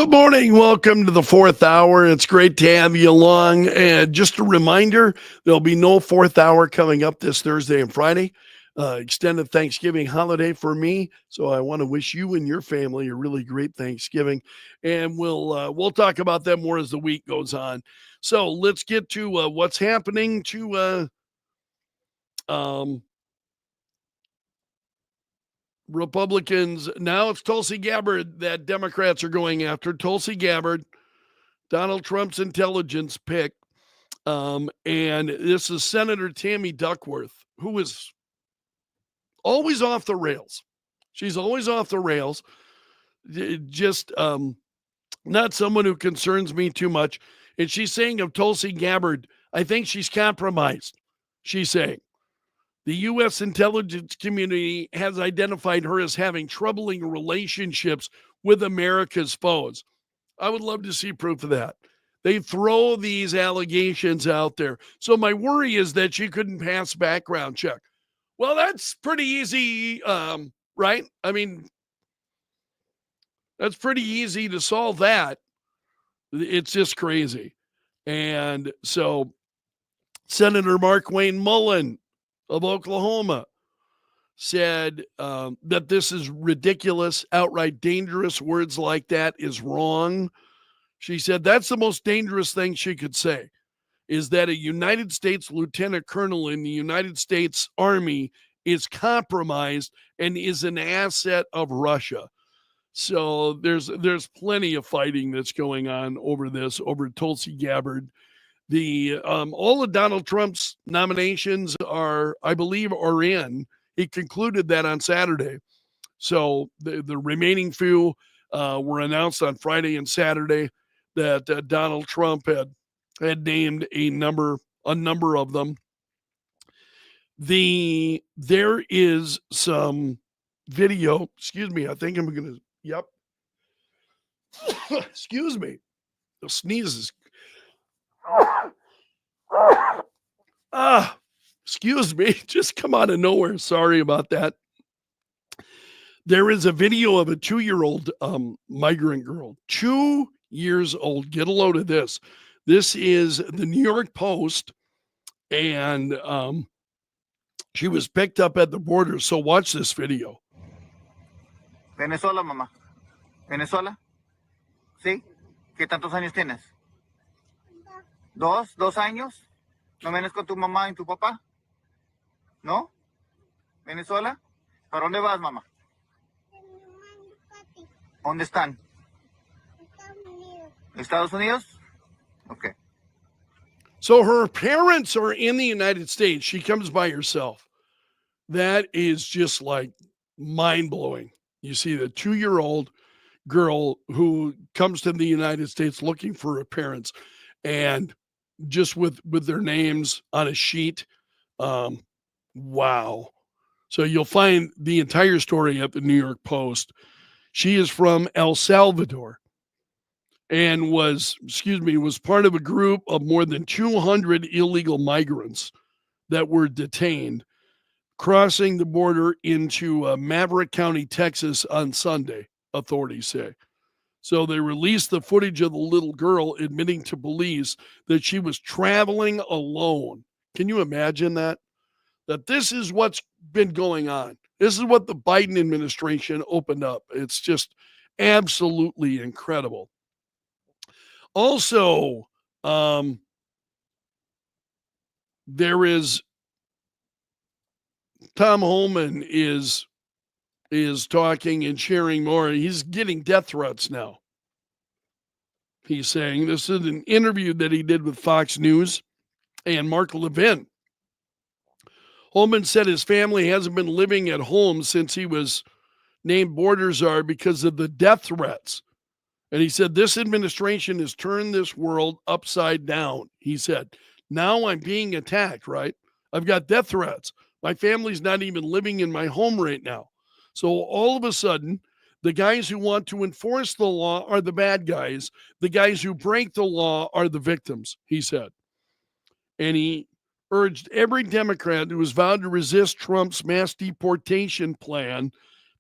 Good morning. Welcome to the fourth hour. It's great to have you along. And just a reminder, there'll be no fourth hour coming up this Thursday and Friday. Extended Thanksgiving holiday for me. So I want to wish you and your family a really great Thanksgiving. And we'll talk about that more as the week goes on. So let's get to what's happening to um, Republicans. Now it's Tulsi Gabbard that Democrats are going after. Tulsi Gabbard, Donald Trump's intelligence pick. And this is Senator Tammy Duckworth, who is always off the rails. She's always off the rails. Just not someone who concerns me too much. And she's saying of Tulsi Gabbard, I think she's compromised. She's saying the U.S. intelligence community has identified her as having troubling relationships with America's foes. I would love to see proof of that. They throw these allegations out there. So my worry is that she couldn't pass background check. Well, that's pretty easy, right? I mean, that's pretty easy to solve that. It's just crazy. And so Senator Mark Wayne Mullen of Oklahoma said that this is ridiculous, outright dangerous. Words like that is wrong. She said that's the most dangerous thing she could say, is that a United States lieutenant colonel in the United States Army is compromised and is an asset of Russia. So there's plenty of fighting that's going on over this, over Tulsi Gabbard. The all of Donald Trump's nominations are, I believe, are in. He concluded that on Saturday. So the remaining few were announced on Friday and Saturday that Donald Trump had named a number of them. There is some video. Excuse me. I think I'm gonna. Yep. Excuse me. The sneezes. Excuse me. Just come out of nowhere. Sorry about that. There is a video of a 2-year-old migrant girl. 2 years old. Get a load of this. This is the New York Post, and she was picked up at the border. So watch this video. Venezuela, mamá. Venezuela. ¿Sí? ¿Qué tantos años tienes? ¿2 años? ¿No vienes con tu mamá y tu papá? ¿No? ¿Venezuela? ¿Para dónde vas, mamá? ¿Dónde están? Estados Unidos? Okay. So her parents are in the United States. She comes by herself. That is just like mind-blowing. You see the 2-year-old girl who comes to the United States looking for her parents, and just with their names on a sheet. Wow. So you'll find the entire story at the New York Post. She is from El Salvador and was part of a group of more than 200 illegal migrants that were detained crossing the border into Maverick County, Texas on Sunday, authorities say. So they released the footage of the little girl admitting to police that she was traveling alone. Can you imagine that? That this is what's been going on. This is what the Biden administration opened up. It's just absolutely incredible. Also, there is Tom Holman is talking and sharing more. He's getting death threats now. He's saying this is an interview that he did with Fox News and Mark Levin. Holman said his family hasn't been living at home since he was named border czar because of the death threats. And he said, this administration has turned this world upside down. He said, now I'm being attacked, right? I've got death threats. My family's not even living in my home right now. So all of a sudden, the guys who want to enforce the law are the bad guys. The guys who break the law are the victims, he said. And he urged every Democrat who has vowed to resist Trump's mass deportation plan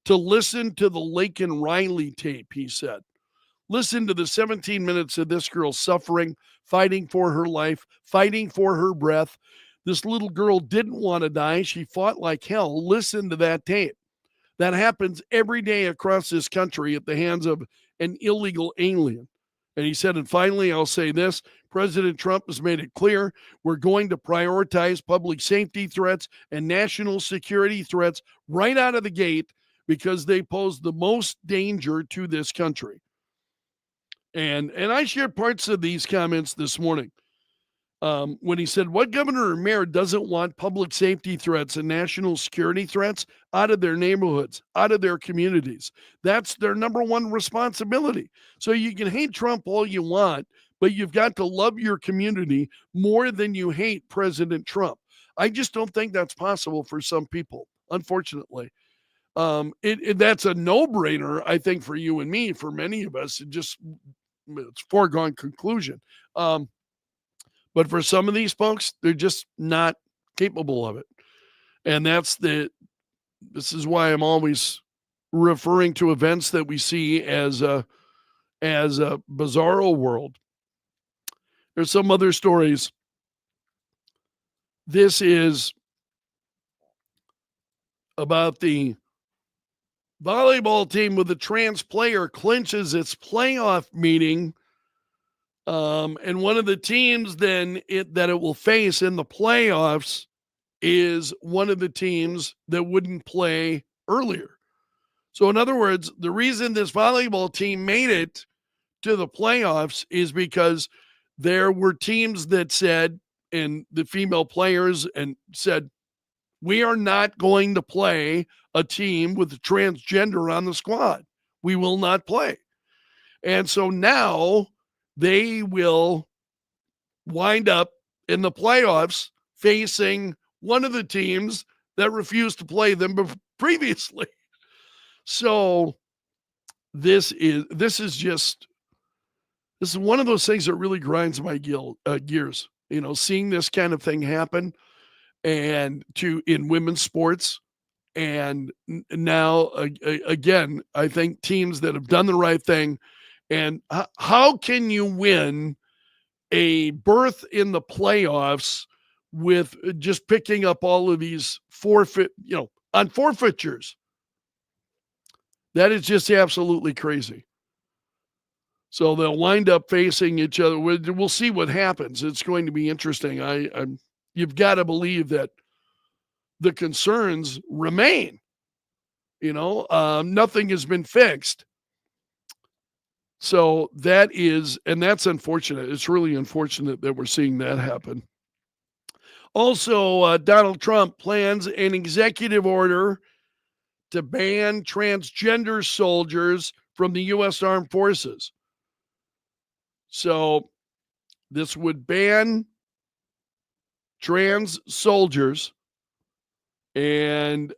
to listen to the Laken Riley tape, he said. Listen to the 17 minutes of this girl suffering, fighting for her life, fighting for her breath. This little girl didn't want to die. She fought like hell. Listen to that tape. That happens every day across this country at the hands of an illegal alien. And he said, and finally, I'll say this, President Trump has made it clear we're going to prioritize public safety threats and national security threats right out of the gate because they pose the most danger to this country. And I shared parts of these comments this morning. When he said, what governor or mayor doesn't want public safety threats and national security threats out of their neighborhoods, out of their communities? That's their number one responsibility. So you can hate Trump all you want, but you've got to love your community more than you hate President Trump. I just don't think that's possible for some people, unfortunately. That's a no-brainer, I think, for you and me, for many of us. It's foregone conclusion. But for some of these folks, they're just not capable of it. And this is why I'm always referring to events that we see as a bizarro world. There's some other stories. This is about the volleyball team with a trans player clinches its playoff meeting. And one of the teams that it will face in the playoffs is one of the teams that wouldn't play earlier. So in other words, the reason this volleyball team made it to the playoffs is because there were teams that said, and the female players and said, we are not going to play a team with a transgender on the squad. We will not play. And so now they will wind up in the playoffs facing one of the teams that refused to play them previously. So this is one of those things that really grinds my gears. Seeing this kind of thing happen, and in women's sports, and now again, I think teams that have done the right thing. And how can you win a berth in the playoffs with just picking up all of these on forfeitures? That is just absolutely crazy. So they'll wind up facing each other. We'll see what happens. It's going to be interesting. You've got to believe that the concerns remain. Nothing has been fixed. So that's unfortunate. It's really unfortunate that we're seeing that happen. Also, Donald Trump plans an executive order to ban transgender soldiers from the U.S. Armed Forces. So this would ban trans soldiers. And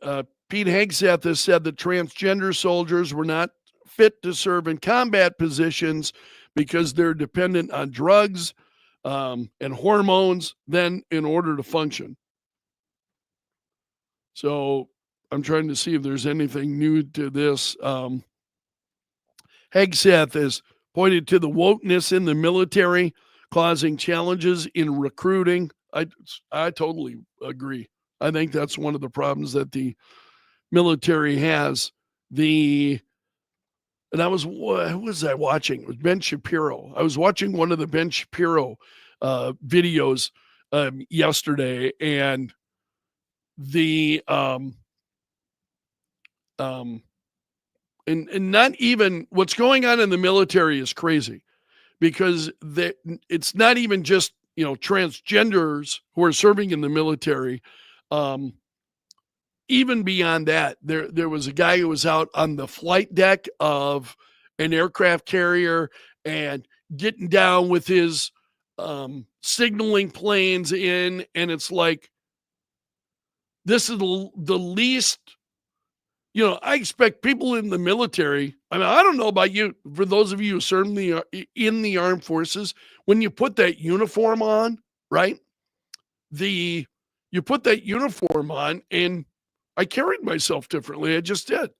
Pete Hegseth has said that transgender soldiers were not fit to serve in combat positions because they're dependent on drugs and hormones then in order to function. So I'm trying to see if there's anything new to this. Hegseth has pointed to the wokeness in the military causing challenges in recruiting. I totally agree. I think that's one of the problems that the military has. Who was I watching? It was Ben Shapiro. I was watching one of the Ben Shapiro videos yesterday, and and not even what's going on in the military is crazy, because it's not even just transgenders who are serving in the military. Even beyond that, there was a guy who was out on the flight deck of an aircraft carrier and getting down with his signaling planes in, and it's like, this is the least. I expect people in the military. I mean, I don't know about you. For those of you who serve in the armed forces, when you put that uniform on, right? You put that uniform on, and I carried myself differently. I just did.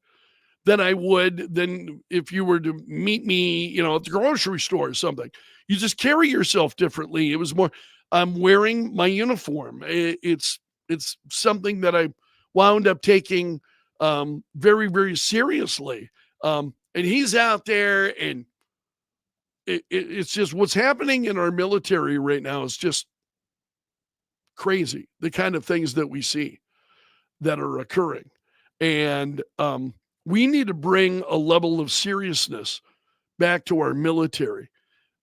than I would than if you were to meet me, at the grocery store or something. You just carry yourself differently. It was more, I'm wearing my uniform. It's something that I wound up taking very, very seriously. And he's out there, and it's just what's happening in our military right now is just crazy. The kind of things that we see that are occurring. And we need to bring a level of seriousness back to our military,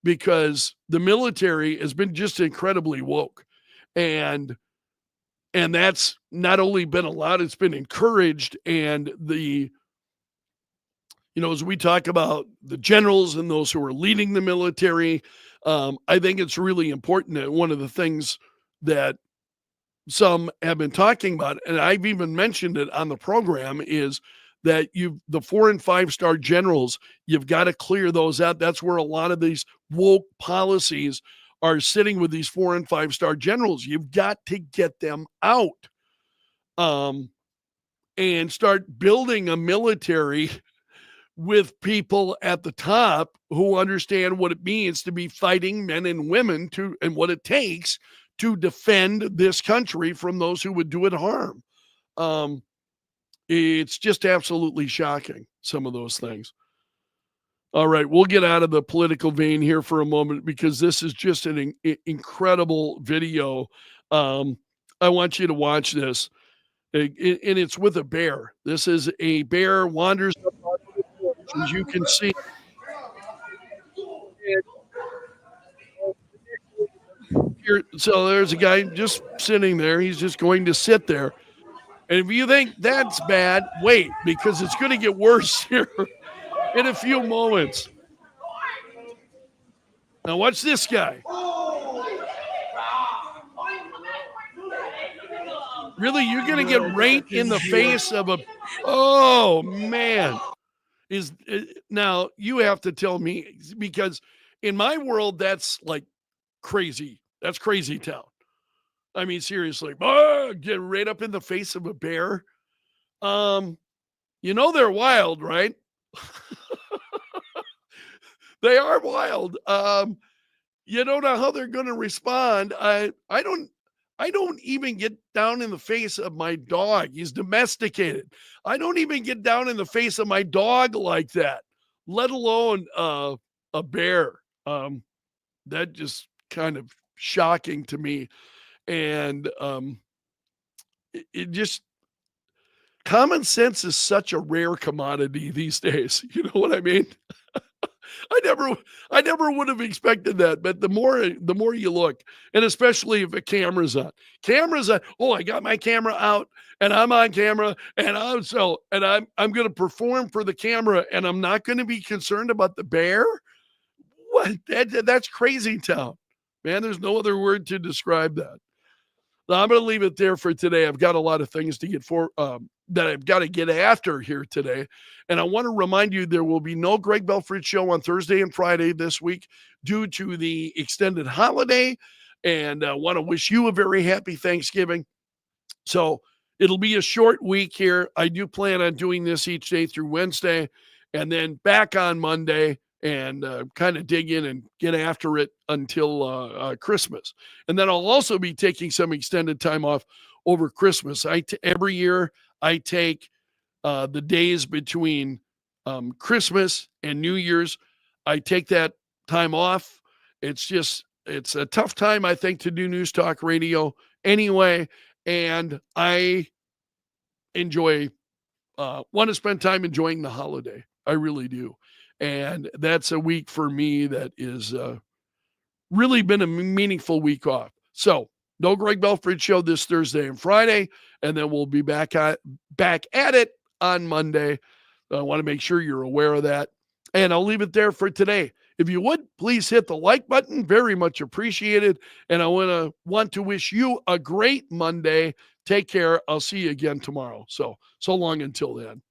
because the military has been just incredibly woke. And that's not only been allowed, it's been encouraged. And as we talk about the generals and those who are leading the military, I think it's really important that one of the things that some have been talking about, and I've even mentioned it on the program, is that the 4 and 5-star generals, you've got to clear those out. That's where a lot of these woke policies are sitting, with these 4 and 5-star generals. You've got to get them out, and start building a military with people at the top who understand what it means to be fighting men and women and what it takes to defend this country from those who would do it harm. It's just absolutely shocking, some of those things. All right, we'll get out of the political vein here for a moment, because this is just an incredible video. I want you to watch this. And it's with a bear. This is a bear wanders up onto the porch, as you can see. So there's a guy just sitting there. He's just going to sit there. And if you think that's bad, wait, because it's going to get worse here in a few moments. Now watch this guy. Really, you're going to get right in the face of a... Oh, man. Now, you have to tell me, because in my world, that's like crazy. That's crazy town. I mean, seriously, get right up in the face of a bear. They're wild, right? They are wild. You don't know how they're going to respond. I don't even get down in the face of my dog. He's domesticated. I don't even get down in the face of my dog like that, let alone a bear. That just kind of shocking to me. And it just, common sense is such a rare commodity these days. You know what I mean? I never would have expected that. But the more you look, and especially if a camera's on. Oh, I got my camera out, and I'm on camera, and I'm going to perform for the camera, and I'm not going to be concerned about the bear. What? That's crazy town, man. There's no other word to describe that. Now, I'm going to leave it there for today. I've got a lot of things to get that I've got to get after here today. And I want to remind you, there will be no Greg Belfrage show on Thursday and Friday this week due to the extended holiday. And I want to wish you a very happy Thanksgiving. So it'll be a short week here. I do plan on doing this each day through Wednesday, and then back on Monday, and kind of dig in and get after it until Christmas. And then I'll also be taking some extended time off over Christmas. Every year I take the days between Christmas and New Year's. I take that time off. It's a tough time, I think, to do News Talk Radio anyway. And I want to spend time enjoying the holiday. I really do. And that's a week for me that is really been a meaningful week off. So no Greg Belfrage show this Thursday and Friday, and then we'll be back at it on Monday. I want to make sure you're aware of that. And I'll leave it there for today. If you would, please hit the like button. Very much appreciated. And I want to wish you a great Monday. Take care. I'll see you again tomorrow. So long until then.